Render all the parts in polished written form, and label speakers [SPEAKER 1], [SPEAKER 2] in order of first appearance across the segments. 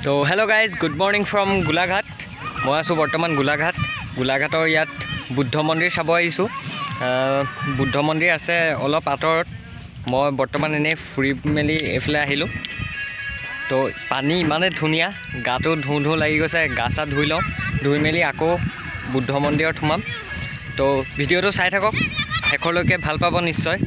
[SPEAKER 1] তো hello' guys, good morning from Golaghat. মই আছোঁ বৰ্তমান গোলাঘাটৰ ইয়াত বুদ্ধ মন্দিৰ চাব আহিছোঁ। বুদ্ধ মন্দিৰ আছে অলপ আঁতৰত। মই বৰ্তমান এনেই ফুৰি মেলি এইফালে আহিলোঁ। তো পানী ইমানেই ধুনীয়া, গাটো ধুঁ লাগি গৈছে। গা চা ধুই লওঁ, ধুই মেলি আকৌ বুদ্ধ মন্দিৰত সোমাম। তো ভিডিঅ'টো চাই থাকক, শেষলৈকে ভাল পাব নিশ্চয়।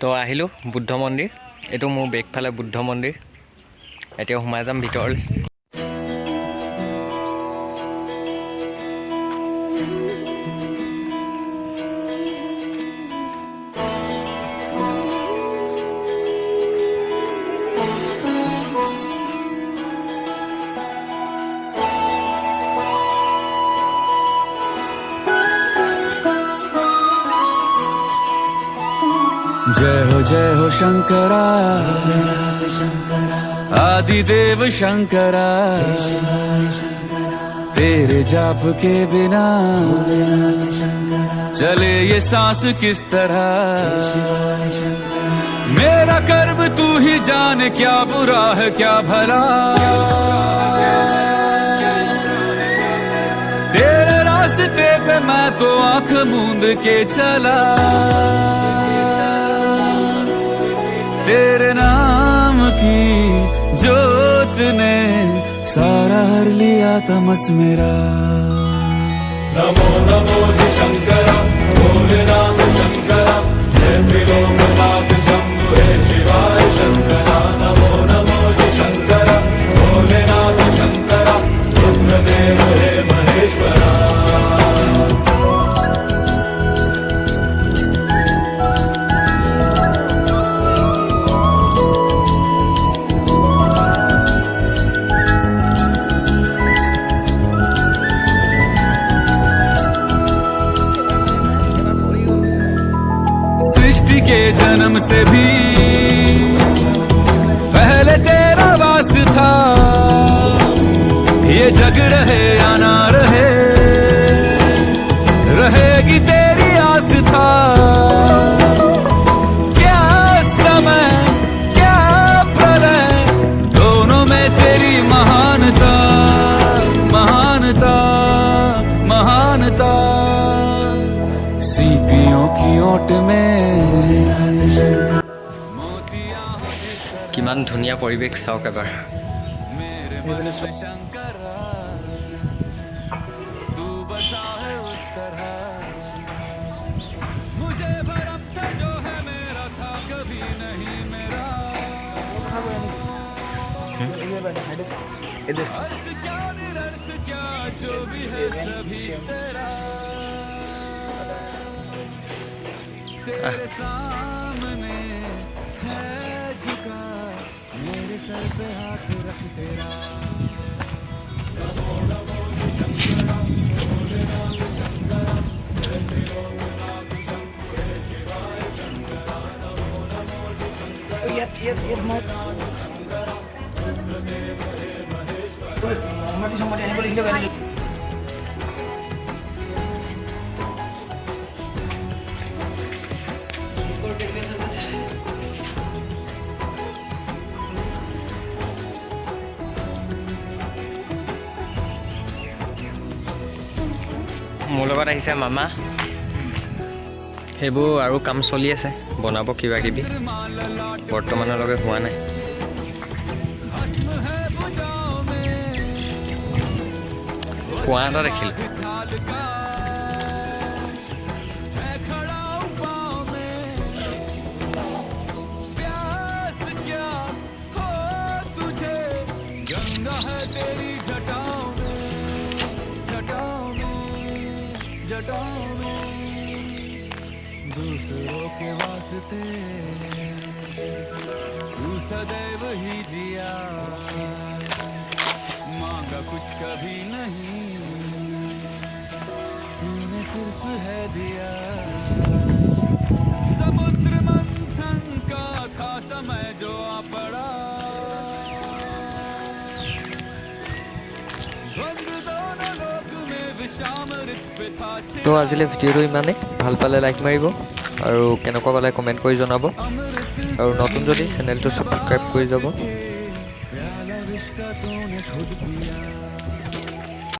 [SPEAKER 1] তো আহিলোঁ বুদ্ধ মন্দিৰ। এইটো মোৰ বেকফালে বুদ্ধ মন্দিৰ। এতিয়া সোমাই যাম ভিতৰলৈ।
[SPEAKER 2] जय हो शंकरा आदिदेव शंकरा, तेरे जाप के बिना चले ये सांस किस तरह। मेरा कर्म तू ही जान, क्या बुरा है क्या भला। तेरे रास्ते पे मैं तो आंख मूंद के चला। तेरे नाम की जोत ने सारा हर लिया तमस मेरा। नमो नमो जी शंकरा, भोलेनाथ शंकरा, जय त्रिलोकनाथ शंभु हे शिवाय शंकरा। नमो नमो जी शंकरा, भोलेनाथ शंकरा, रुद्रदेव हे महेश्वरा। के जन्म से भी पहले तेरा वास था। ये जग रहे या ना रहे, रहेगी तेरी आस था। क्या समय क्या प्रलय, दोनों में तेरी महानता महानता महानता। सीपियों की ओट में
[SPEAKER 1] কিমান ধুনীয়া পৰিৱেশ চাওক এবাৰ।
[SPEAKER 2] तेरे सामने है झुका, मेरे सर पे हाथ रख तेरा। नमो नमो शंकरा, भोलेनाथ शंकरा, जय त्रिलोकनाथ शंभु हे शिवाय शंकरा। नमो नमो शंकरा, शंकरा, रुद्रदेव हे महेश्वरा।
[SPEAKER 1] মোৰ লগত আহিছে মামা। সেইবোৰ আৰু কাম চলি আছে, বনাব কিবা কিবি, বৰ্তমানলৈকে হোৱা নাই। কুঁৱা এটা দেখিলোঁ।
[SPEAKER 2] गंगा है तेरी जटाओं में, जटाओं में, जटाओं में। दूसरों के वास्ते तू सदैव ही जिया, मांगा कुछ कभी नहीं, तूने सिर्फ है दिया समुद्र मंथन का था समय जो आ पड़ा द्वंद्व दोनों लोक में विषामृत पे था
[SPEAKER 1] তো আজিলৈ ভিডিঅ'টো ইমানেই ভাল পালে লাইক মাৰিব আৰু কেনেকুৱা পালে কমেণ্ট কৰি জনাব আৰু নতুন যদি চেনেলটো ছাবস্ক্ৰাইব কৰি যাব
[SPEAKER 2] प्याला विश्व का तूने खुद पी